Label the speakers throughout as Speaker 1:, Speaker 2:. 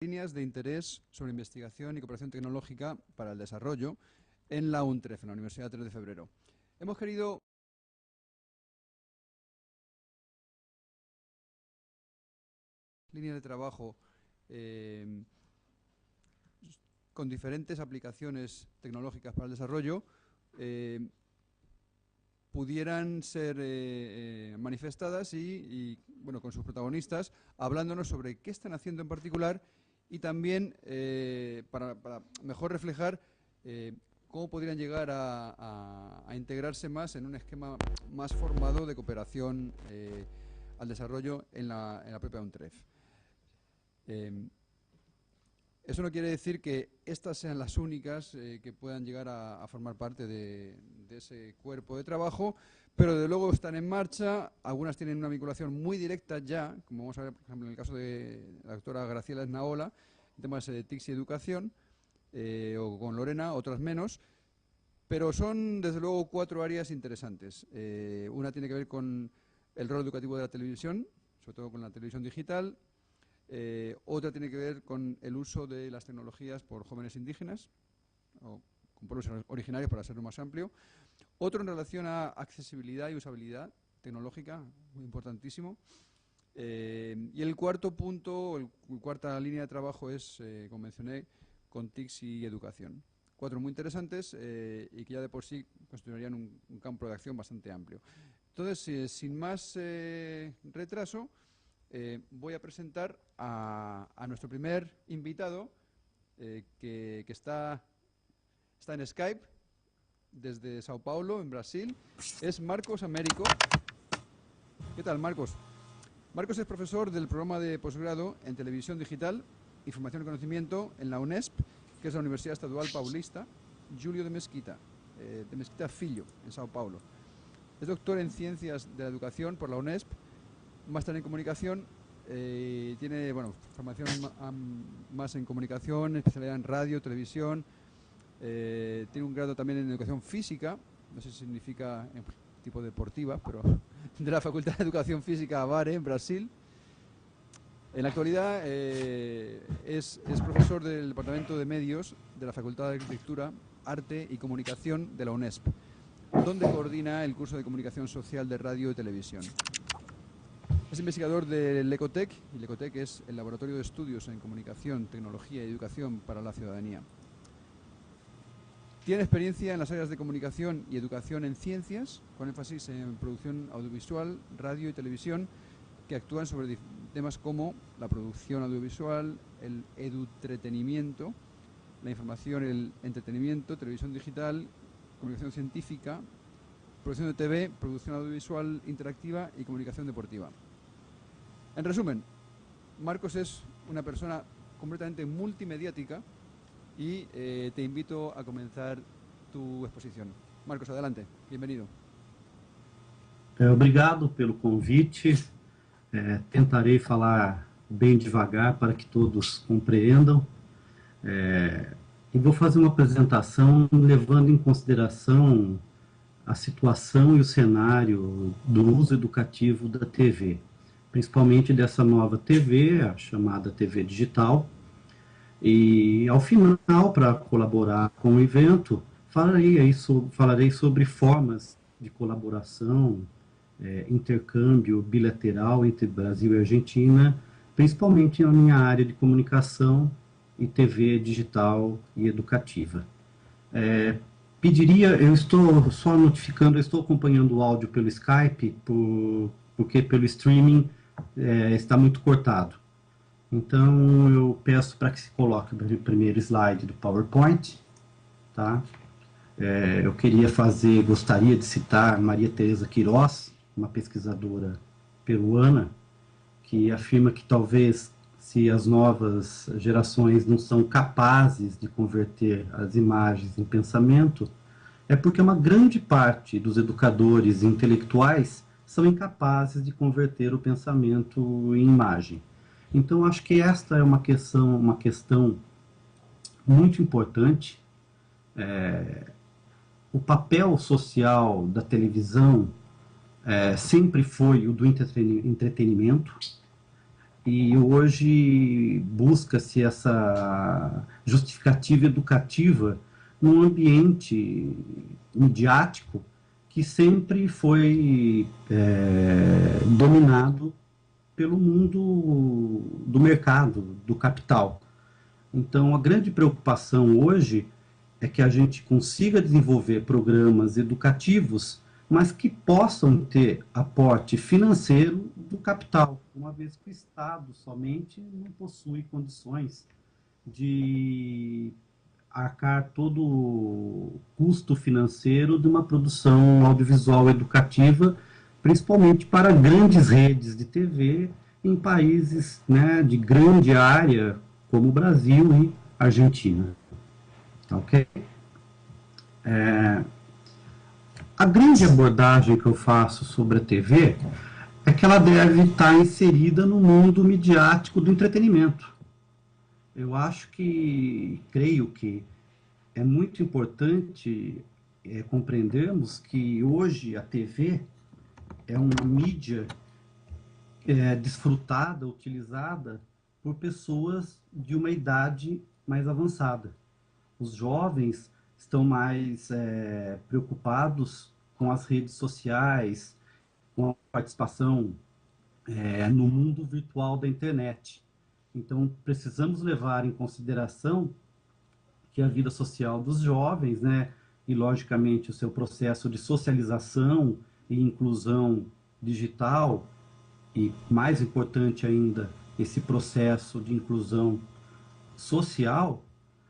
Speaker 1: líneas de interés sobre investigación y cooperación tecnológica para el desarrollo en la UNTREF, en la Universidad 3 de Febrero. Hemos querido líneas de trabajo con diferentes aplicaciones tecnológicas para el desarrollo pudieran ser manifestadas y, bueno, con sus protagonistas, hablándonos sobre qué están haciendo en particular y también para mejor reflejar cómo podrían llegar a integrarse más en un esquema más formado de cooperación al desarrollo en la propia UNTREF. Eso no quiere decir que estas sean las únicas que puedan llegar a formar parte de ese cuerpo de trabajo, pero de luego están en marcha. Algunas tienen una vinculación muy directa ya, como vamos a ver, por ejemplo, en el caso de la doctora Graciela Esnaola, en temas de TICS y educación, o con Lorena, otras menos, pero son desde luego 4 áreas interesantes. Una tiene que ver con el rol educativo de la televisión, sobre todo con la televisión digital. Otra tiene que ver con el uso de las tecnologías por jóvenes indígenas o con pueblos originarios, para ser más amplio. Otro en relación a accesibilidad y usabilidad tecnológica, muy importantísimo. Y el cuarto punto, cuarta línea de trabajo es, como mencioné, con TICS y educación. 4 muy interesantes y que ya de por sí constituirían un campo de acción bastante amplio. Entonces, sin más retraso, voy a presentar a nuestro primer invitado, que está en Skype desde Sao Paulo, en Brasil. Es Marcos Américo. ¿Qué tal, Marcos? Marcos es profesor del programa de posgrado en Televisión Digital, Información y Conocimiento en la UNESP, que es la Universidad Estadual Paulista Júlio de Mesquita Filho, en Sao Paulo. Es doctor en Ciencias de la Educación por la UNESP, máster en Comunicación, tiene formación más en Comunicación, especialidad en Radio, Televisión, tiene un grado también en Educación Física, no sé si significa tipo deportiva, pero de la Facultad de Educación Física Avare, en Brasil. En la actualidad es profesor del Departamento de Medios de la Facultad de Arquitectura, Arte y Comunicación de la UNESP, donde coordina el curso de Comunicación Social de Radio y Televisión. Es investigador del Ecotec, y el Ecotec es el Laboratorio de Estudios en Comunicación, Tecnología y Educación para la Ciudadanía. Tiene experiencia en las áreas de comunicación y educación en ciencias, con énfasis en producción audiovisual, radio y televisión, que actúan sobre temas como la producción audiovisual, el edutretenimiento, la información, el entretenimiento, televisión digital, comunicación científica, producción de TV, producción audiovisual interactiva y comunicación deportiva. En resumen, Marcos es una persona completamente multimediática y te invito a comenzar tu exposición. Marcos, adelante. Bienvenido.
Speaker 2: Obrigado pelo convite. Tentarei falar bem devagar para que todos compreendam. E vou fazer uma apresentação levando em consideração a situação e o cenário do uso educativo da TV, principalmente dessa nova TV, a chamada TV digital. E, ao final, para colaborar com o evento, falarei sobre formas de colaboração, intercâmbio bilateral entre Brasil e Argentina, principalmente na minha área de comunicação e TV digital e educativa. Eu estou só notificando, eu estou acompanhando o áudio pelo Skype, porque pelo streaming está muito cortado. Então, eu peço para que se coloque o primeiro slide do PowerPoint, tá? Gostaria de citar Maria Teresa Queiroz, uma pesquisadora peruana, que afirma que talvez, se as novas gerações não são capazes de converter as imagens em pensamento, é porque uma grande parte dos educadores intelectuais são incapazes de converter o pensamento em imagem. Então, acho que esta é uma questão muito importante. O papel social da televisão sempre foi o do entretenimento, e hoje busca-se essa justificativa educativa num ambiente midiático que sempre foi dominado pelo mundo do mercado, do capital. Então, a grande preocupação hoje é que a gente consiga desenvolver programas educativos, mas que possam ter aporte financeiro do capital, uma vez que o Estado somente não possui condições de arcar todo o custo financeiro de uma produção audiovisual educativa, principalmente para grandes redes de TV em países, né, de grande área, como o Brasil e Argentina. Ok? A grande abordagem que eu faço sobre a TV é que ela deve estar inserida no mundo midiático do entretenimento. Eu acho que, creio que é muito importante compreendermos que hoje a TV é uma mídia desfrutada, utilizada por pessoas de uma idade mais avançada. Os jovens estão mais preocupados com as redes sociais, com a participação no mundo virtual da internet. Então, precisamos levar em consideração que a vida social dos jovens, né, e logicamente o seu processo de socialização e inclusão digital, e mais importante ainda, esse processo de inclusão social,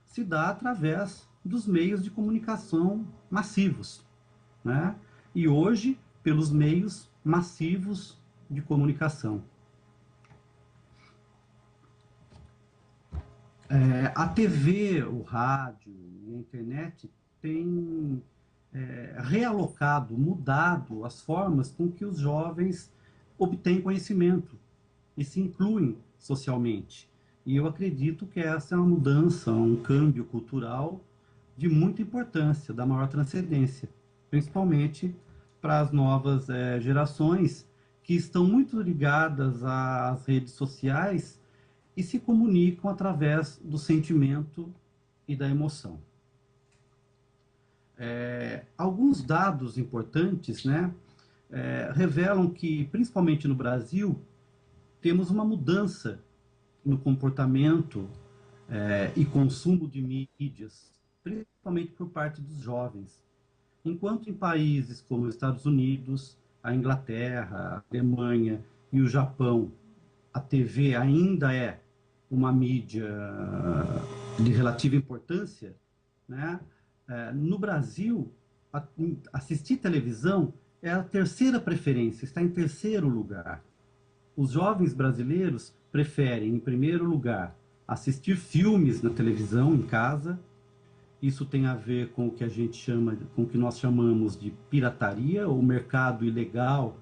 Speaker 2: se dá através dos meios de comunicação massivos, né? E hoje, pelos meios massivos de comunicação. A TV, o rádio e a internet têm realocado, mudado as formas com que os jovens obtêm conhecimento e se incluem socialmente. E eu acredito que essa é uma mudança, um câmbio cultural de muita importância, da maior transcendência, principalmente para as novas gerações que estão muito ligadas às redes sociais e se comunicam através do sentimento e da emoção. Alguns dados importantes, né, revelam que, principalmente no Brasil, temos uma mudança no comportamento e consumo de mídias, principalmente por parte dos jovens. Enquanto em países como os Estados Unidos, a Inglaterra, a Alemanha e o Japão, a TV ainda é uma mídia de relativa importância, né? No Brasil, assistir televisão é a terceira preferência, está em terceiro lugar. Os jovens brasileiros preferem, em primeiro lugar, assistir filmes na televisão, em casa. Isso tem a ver com o que a gente chama, com o que nós chamamos de pirataria, ou mercado ilegal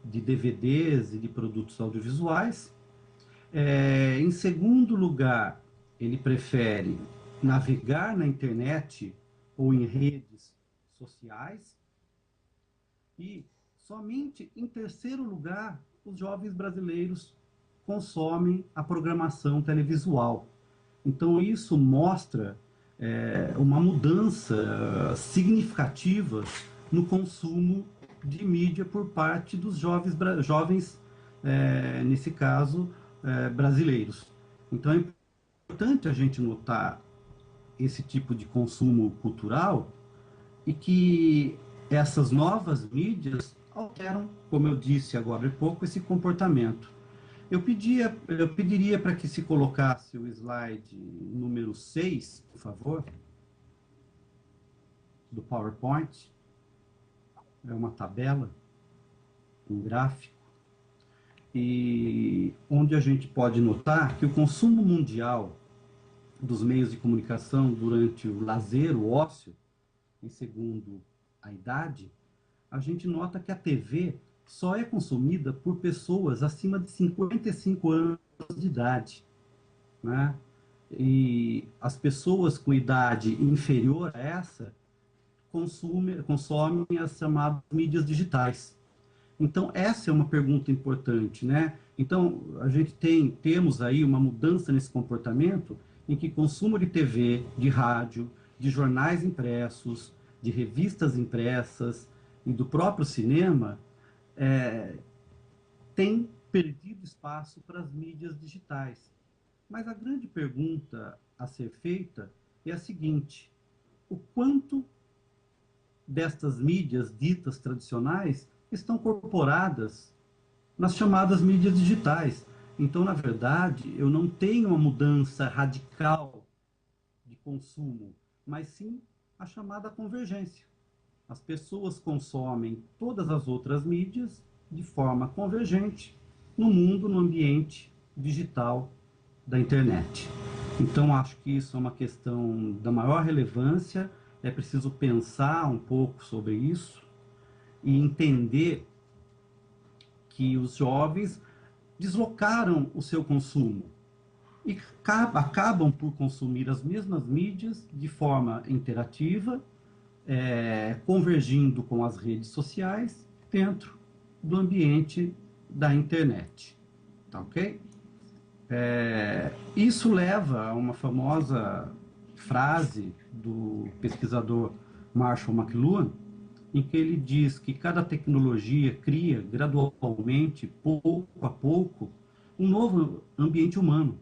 Speaker 2: de DVDs e de produtos audiovisuais. Em segundo lugar, ele prefere navegar na internet ou em redes sociais. E somente em terceiro lugar, os jovens brasileiros consomem a programação televisual. Então, isso mostra uma mudança significativa no consumo de mídia por parte dos jovens nesse caso, brasileiros. Então, é importante a gente notar esse tipo de consumo cultural e que essas novas mídias alteram, como eu disse agora há pouco, esse comportamento. Eu pediria para que se colocasse o slide número 6, por favor, do PowerPoint. É uma tabela, um gráfico, e onde a gente pode notar que o consumo mundial dos meios de comunicação durante o lazer, o ócio, e segundo a idade, a gente nota que a TV só é consumida por pessoas acima de 55 anos de idade, né? E as pessoas com idade inferior a essa consomem as chamadas mídias digitais. Então, essa é uma pergunta importante, né? Então, temos aí uma mudança nesse comportamento em que consumo de TV, de rádio, de jornais impressos, de revistas impressas e do próprio cinema tem perdido espaço para as mídias digitais. Mas a grande pergunta a ser feita é a seguinte: o quanto destas mídias ditas tradicionais estão incorporadas nas chamadas mídias digitais? Então, na verdade, eu não tenho uma mudança radical de consumo, mas sim a chamada convergência. As pessoas consomem todas as outras mídias de forma convergente no mundo, no ambiente digital da internet. Então, acho que isso é uma questão da maior relevância, é preciso pensar um pouco sobre isso e entender que os jovens deslocaram o seu consumo e acabam por consumir as mesmas mídias de forma interativa, convergindo com as redes sociais dentro do ambiente da internet. Tá ok? Isso leva a uma famosa frase do pesquisador Marshall McLuhan, em que ele diz que cada tecnologia cria gradualmente, pouco a pouco, um novo ambiente humano.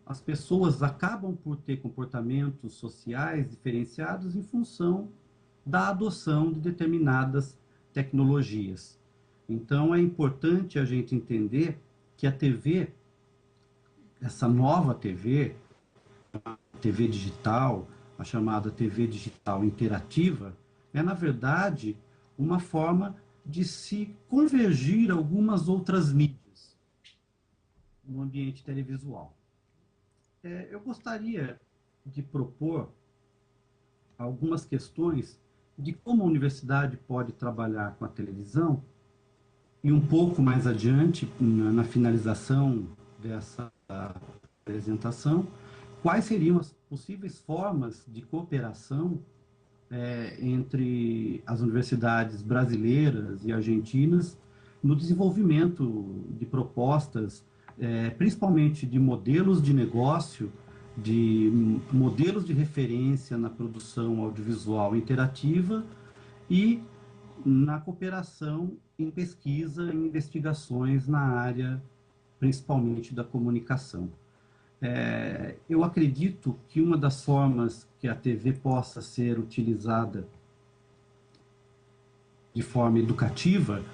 Speaker 2: As pessoas acabam por ter comportamentos sociais diferenciados em função da adoção de determinadas tecnologias. Então, é importante a gente entender que a TV, essa nova TV, TV digital, a chamada TV digital interativa, é, na verdade, uma forma de se convergir algumas outras mídias no ambiente televisual. Eu gostaria de propor algumas questões de como a universidade pode trabalhar com a televisão e um pouco mais adiante, na finalização dessa apresentação, quais seriam as possíveis formas de cooperação entre as universidades brasileiras e argentinas no desenvolvimento de propostas, principalmente de modelos de negócio, de modelos de referência na produção audiovisual interativa e na cooperação em pesquisa e investigações na área, principalmente da comunicação. Eu acredito que uma das formas que a TV possa ser utilizada de forma educativa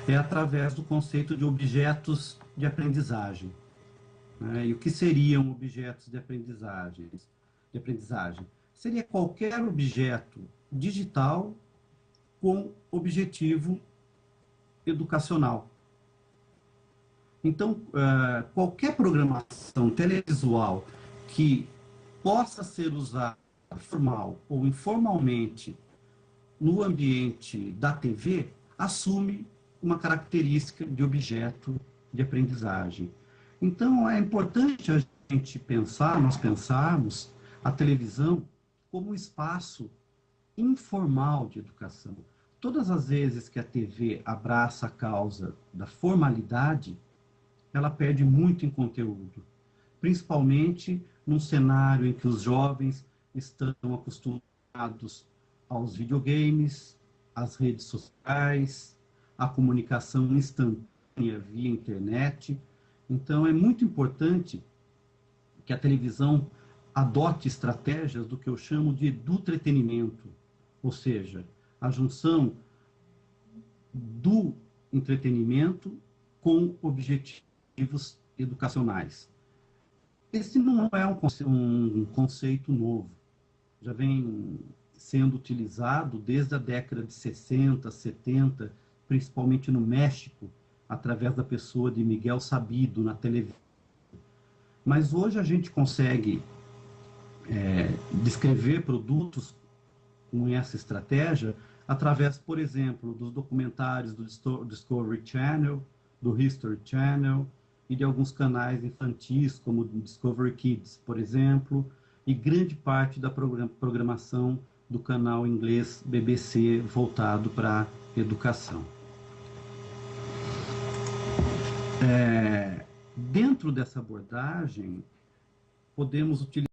Speaker 2: é através do conceito de objetos de aprendizagem. E o que seriam objetos de aprendizagem? Seria qualquer objeto digital com objetivo educacional. Então, qualquer programação televisual que possa ser usada formal ou informalmente no ambiente da TV assume uma característica de objeto de aprendizagem. Então, é importante a gente nós pensarmos a televisão como um espaço informal de educação. Todas as vezes que a TV abraça a causa da formalidade, ela perde muito em conteúdo, principalmente num cenário em que os jovens estão acostumados aos videogames, às redes sociais, à comunicação instantânea via internet. Então, é muito importante que a televisão adote estratégias do que eu chamo de edutretenimento, ou seja, a junção do entretenimento com objetivos educacionais. Esse não é um conceito novo, já vem sendo utilizado desde a década de 60, 70, principalmente no México, através da pessoa de Miguel Sabido na televisão. Mas hoje a gente consegue descrever produtos com essa estratégia através, por exemplo, dos documentários do Discovery Channel, do History Channel e de alguns canais infantis, como o Discovery Kids, por exemplo, e grande parte da programação do canal inglês BBC voltado para a educação. Dentro dessa abordagem, podemos utilizar